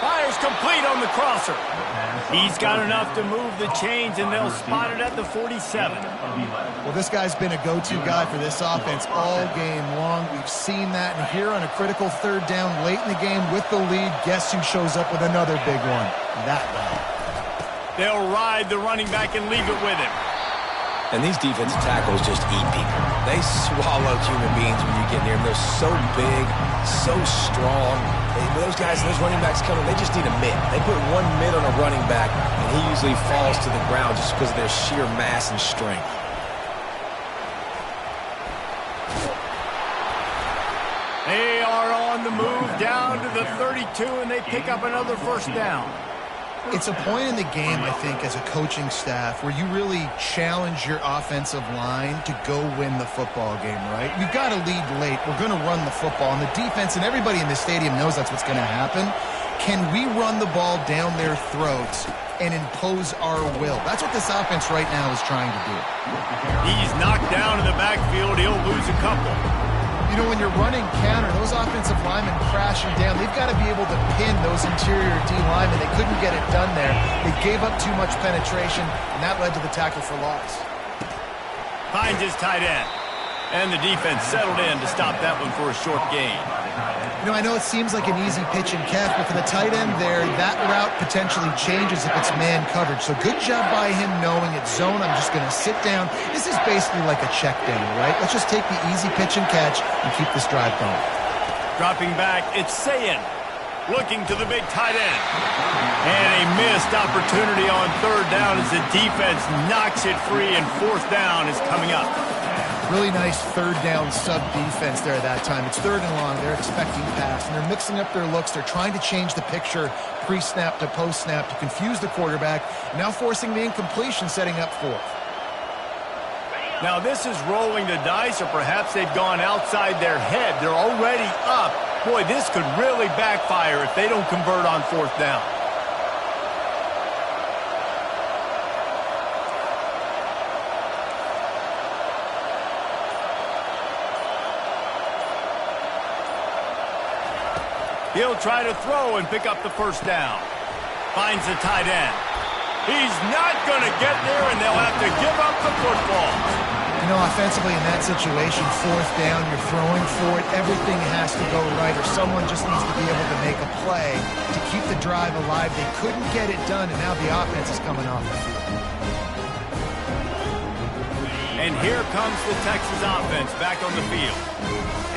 [SPEAKER 1] Fires complete on the crosser. He's got enough to move the chains, and they'll spot it at the 47.
[SPEAKER 2] Well, this guy's been a go-to guy for this offense all game long. We've seen that, and here on a critical third down late in the game with the lead, guess who shows up with another big one? That guy.
[SPEAKER 1] They'll ride the running back and leave it with him.
[SPEAKER 3] And these defensive tackles just eat people. They swallow human beings when you get near them. They're so big, so strong. Those guys, those running backs coming, they just need a mid. They put one mid on a running back, and he usually falls to the ground just because of their sheer mass and strength.
[SPEAKER 1] They are on the move down to the 32, and they pick up another first down.
[SPEAKER 2] It's a point in the game, I think, as a coaching staff where you really challenge your offensive line to go win the football game, right? We've got to lead late. We're going to run the football. And the defense and everybody in the stadium knows that's what's going to happen. Can we run the ball down their throats and impose our will? That's what this offense right now is trying to do.
[SPEAKER 1] He's knocked down in the backfield. He'll lose a couple.
[SPEAKER 2] You know, when you're running counter, those offensive linemen crashing down, they've got to be able to pin those interior D linemen. They couldn't get it done there. They gave up too much penetration, and that led to the tackle for loss.
[SPEAKER 1] Finds his tight end. And the defense settled in to stop that one for a short gain.
[SPEAKER 2] You know, I know it seems like an easy pitch and catch, but for the tight end there, that route potentially changes if it's man coverage. So good job by him knowing it's zone. I'm just going to sit down. This is basically like a check down, right? Let's just take the easy pitch and catch and keep this drive going.
[SPEAKER 1] Dropping back, it's Sayin. looking to the big tight end. And a missed opportunity on third down as the defense knocks it free, and fourth down is coming up.
[SPEAKER 2] Really nice third down sub-defense there that time. It's third and long. They're expecting pass, and they're mixing up their looks. They're trying to change the picture pre-snap to post-snap to confuse the quarterback, now forcing the incompletion, setting up fourth.
[SPEAKER 1] Now this is rolling the dice, or perhaps they've gone outside their head. They're already up. Boy, this could really backfire if they don't convert on fourth down. He'll try to throw and pick up the first down. Finds the tight end. He's not going to get there, and they'll have to give up the football.
[SPEAKER 2] You know, offensively in that situation, fourth down, you're throwing for it. Everything has to go right, or someone just needs to be able to make a play to keep the drive alive. They couldn't get it done, and now the offense is coming off the field.
[SPEAKER 1] And here comes the Texas offense back on the field.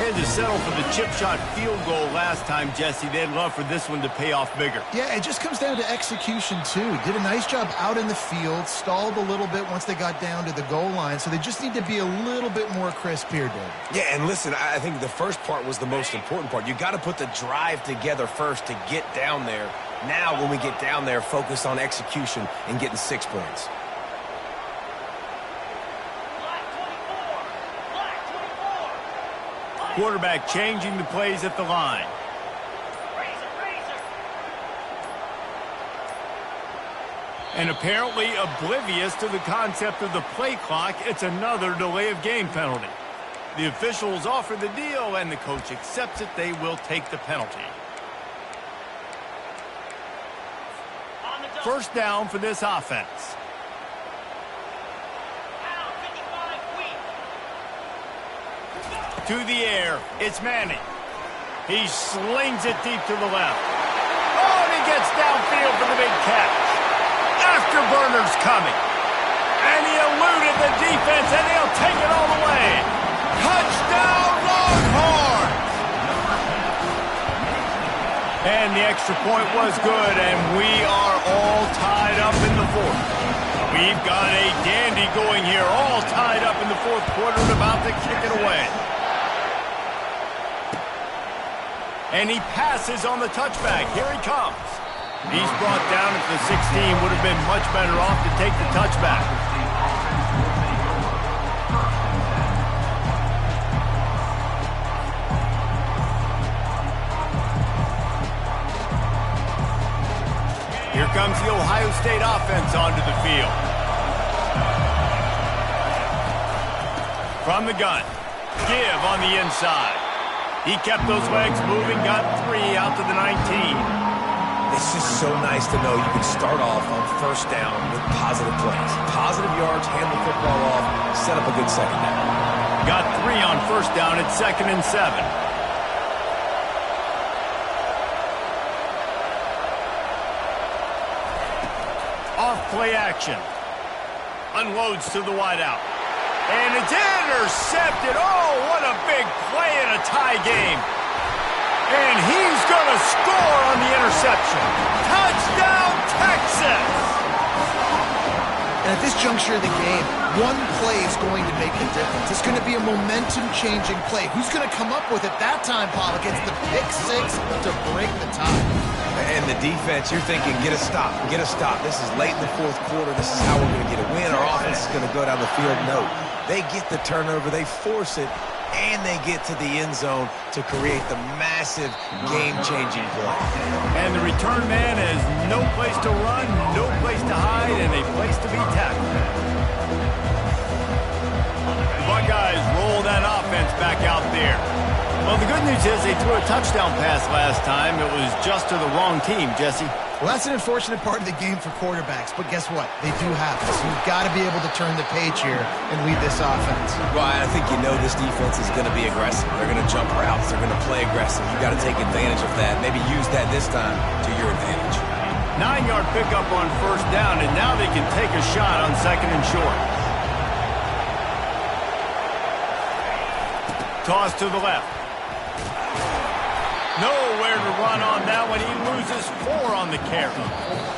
[SPEAKER 1] Had to settle for the chip shot field goal last time, Jesse. They'd love for this one to pay off bigger.
[SPEAKER 2] Yeah, it just comes down to execution, too. Did a nice job out in the field, stalled a little bit once they got down to the goal line, so they just need to be a little bit more crisp here, Dave.
[SPEAKER 3] Yeah, and listen, I think the first part was the most important part. You got to put the drive together first to get down there. Now, when we get down there, focus on execution and getting 6 points.
[SPEAKER 1] Quarterback changing the plays at the line. And apparently oblivious to the concept of the play clock, it's another delay of game penalty. The officials offer the deal, and the coach accepts it. They will take the penalty. First down for this offense. To the air, it's Manning. He slings it deep to the left. Oh, and he gets downfield for the big catch. Afterburner's coming. And he eluded the defense, and he'll take it all the way. Touchdown, Longhorns! And the extra point was good, and we are all tied up in the fourth. We've got a dandy going here, all tied up in the fourth quarter and about to kick it away. And he passes on the touchback. Here he comes. He's brought down at the 16. Would have been much better off to take the touchback. Here comes the Ohio State offense onto the field. From the gun. Give on the inside. He kept those legs moving, got 3 out to the 19.
[SPEAKER 3] It's just so nice to know you can start off on first down with positive plays. Positive yards, hand the football off, set up a good second down.
[SPEAKER 1] Got 3 on first down at 2nd and 7. Off play action. Unloads to the wideout. And it's intercepted. Oh, what a big play in a tie game. And he's going to score on the interception. Touchdown, Texas!
[SPEAKER 2] And at this juncture of the game, one play is going to make a difference. It's going to be a momentum-changing play. Who's going to come up with it that time, Pollock? It's the pick 6 to break the tie.
[SPEAKER 3] And the defense, you're thinking, get a stop, get a stop. This is late in the fourth quarter. This is how we're going to get a win. Our offense is going to go down the field. No, they get the turnover, they force it, and they get to the end zone to create the massive game-changing play.
[SPEAKER 1] And the return man has no place to run, no place to hide, and a place to be tackled. The Buckeyes roll that offense back out there. Well, the good news is they threw a touchdown pass last time. It was just to the wrong team, Jesse.
[SPEAKER 2] Well, that's an unfortunate part of the game for quarterbacks, but guess what? They do happen. So you've got to be able to turn the page here and lead this offense.
[SPEAKER 3] Well, I think you know this defense is going to be aggressive. They're going to jump routes. They're going to play aggressive. You've got to take advantage of that. Maybe use that this time to your advantage.
[SPEAKER 1] 9-yard pickup on first down, and now they can take a shot on 2nd and short. Toss to the left. Nowhere to run on that one. He loses 4 on the carry.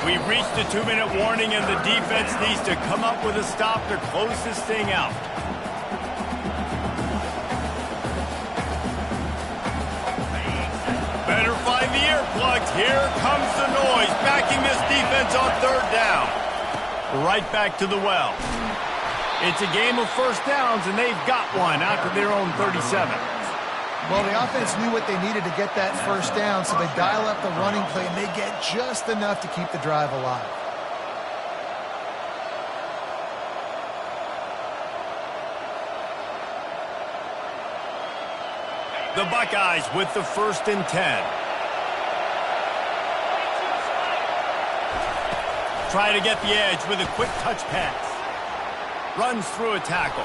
[SPEAKER 1] We've reached the 2-minute warning, and the defense needs to come up with a stop to close this thing out. Better find the earplugs. Here comes the noise, backing this defense on 3rd down. Right back to the well. It's a game of first downs, and they've got one out to their own 37.
[SPEAKER 2] Well, the offense knew what they needed to get that first down, so they dial up the running play, and they get just enough to keep the drive alive.
[SPEAKER 1] The Buckeyes with the 1st and 10. Try to get the edge with a quick touch pass. Runs through a tackle.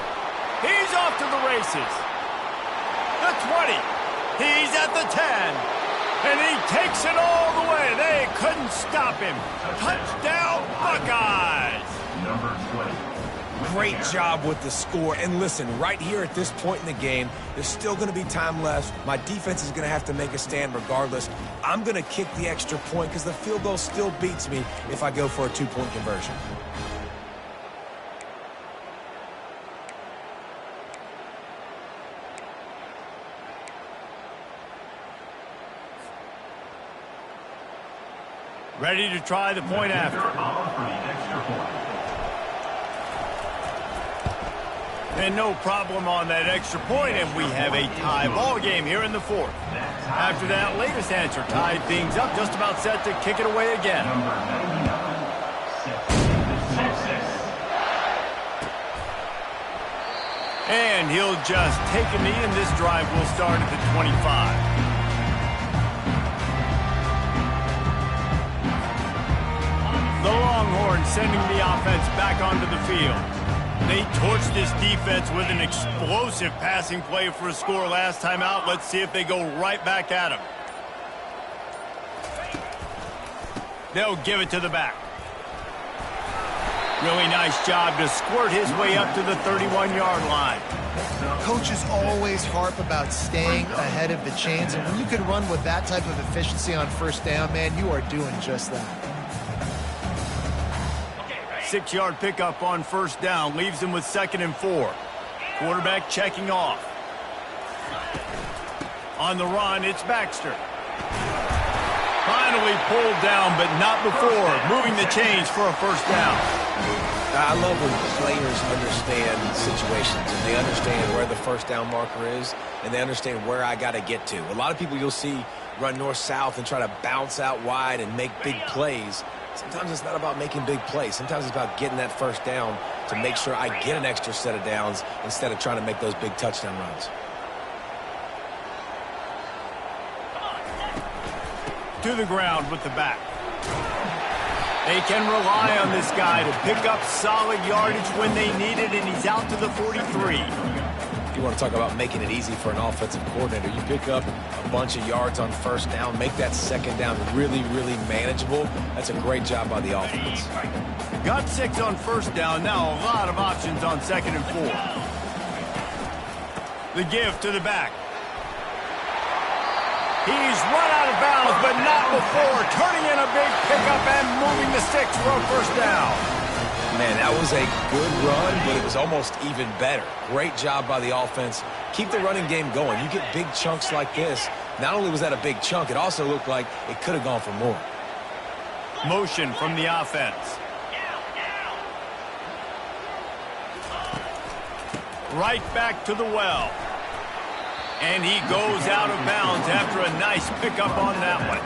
[SPEAKER 1] He's off to the races. The 20. He's at the 10. And he takes it all the way. They couldn't stop him. Touchdown, Buckeyes.
[SPEAKER 4] Number 20.
[SPEAKER 3] Great job with the score. And listen, right here at this point in the game, there's still going to be time left. My defense is going to have to make a stand regardless. I'm going to kick the extra point because the field goal still beats me if I go for a 2-point conversion.
[SPEAKER 1] Ready to try the point after. And no problem on that extra point, and we have a tie ball game here in the 4th. After that latest answer tied things up, just about set to kick it away again. And he'll just take a knee, and this drive will start at the 25. The Longhorns sending the offense back onto the field. They torched this defense with an explosive passing play for a score last time out. Let's see if they go right back at him. They'll give it to the back. Really nice job to squirt his way up to the 31-yard line.
[SPEAKER 2] Coaches always harp about staying ahead of the chains, and when you can run with that type of efficiency on 1st down, man, you are doing just that.
[SPEAKER 1] 6-yard pickup on 1st down leaves him with 2nd and 4. Quarterback checking off. On the run, it's Baxter. Finally pulled down, but not before moving the chains for a 1st down.
[SPEAKER 3] I love when players understand situations and they understand where the 1st down marker is and they understand where I got to get to. A lot of people you'll see run north-south and try to bounce out wide and make big plays. Sometimes it's not about making big plays. Sometimes it's about getting that 1st down to make sure I get an extra set of downs instead of trying to make those big touchdown runs.
[SPEAKER 1] To the ground with the back. They can rely on this guy to pick up solid yardage when they need it, and he's out to the 43.
[SPEAKER 3] You want to talk about making it easy for an offensive coordinator. You pick up a bunch of yards on 1st down, make that 2nd down really, really manageable. That's a great job by the offense.
[SPEAKER 1] Got 6 on 1st down. Now a lot of options on 2nd and 4. The give to the back. He's run out of bounds, but not before. Turning in a big pickup and moving the sticks for a 1st down.
[SPEAKER 3] Man, that was a good run, but it was almost even better. Great job by the offense. Keep the running game going. You get big chunks like this. Not only was that a big chunk, it also looked like it could have gone for more.
[SPEAKER 1] Motion from the offense. Right back to the well. And he goes out of bounds after a nice pickup on that one.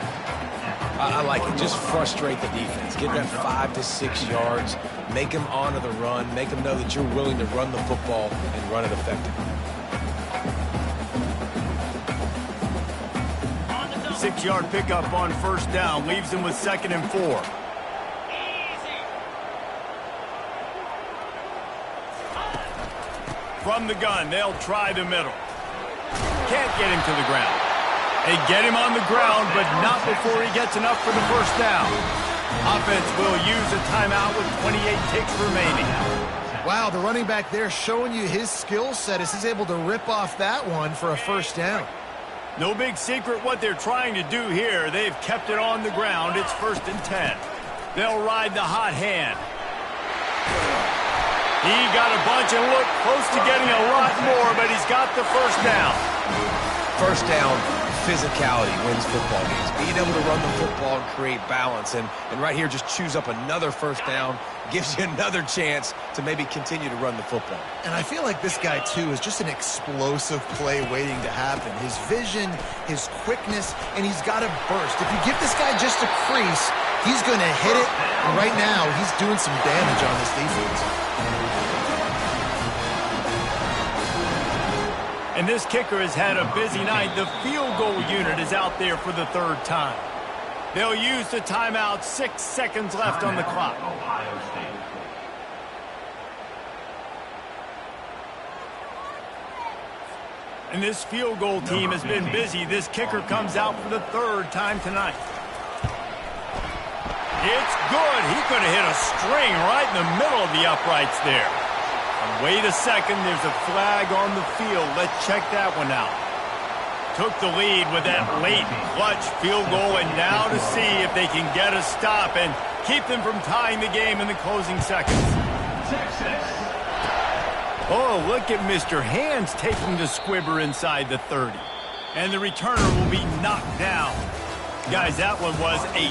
[SPEAKER 3] I like it. Just frustrate the defense. Get that 5 to 6 yards. Make them honor the run. Make them know that you're willing to run the football and run it effectively.
[SPEAKER 1] 6-yard pickup on 1st down leaves him with 2nd and 4. From the gun, they'll try the middle. Can't get him to the ground. They get him on the ground, but not before he gets enough for the 1st down. Offense will use a timeout with 28 ticks remaining.
[SPEAKER 2] Wow, the running back there showing you his skill set as he's able to rip off that one for a 1st down.
[SPEAKER 1] No big secret what they're trying to do here. They've kept it on the ground. It's 1st and 10. They'll ride the hot hand. He got a bunch and looked close to getting a lot more, but he's got the first down.
[SPEAKER 3] First down, physicality wins football games. Being able to run the football and create balance. And right here, just choose up another first down. Gives you another chance to maybe continue to run the football.
[SPEAKER 2] And I feel like this guy, too, is just an explosive play waiting to happen. His vision, his quickness, and he's got a burst. If you give this guy just a crease, he's going to hit it. And right now, he's doing some damage on this defense.
[SPEAKER 1] And this kicker has had a busy night. The field goal unit is out there for the 3rd time. They'll use the timeout. 6 seconds left on the clock.
[SPEAKER 4] Ohio State.
[SPEAKER 1] And this field goal team has been busy. This kicker comes out for the 3rd time tonight. It's good. He could have hit a string right in the middle of the uprights there. And wait a second. There's a flag on the field. Let's check that one out. Took the lead with that late clutch field goal, and now to see if they can get a stop and keep them from tying the game in the closing seconds. Oh, look at Mr. Hands taking the squibber inside the 30. And the returner will be knocked down. Guys, that one was a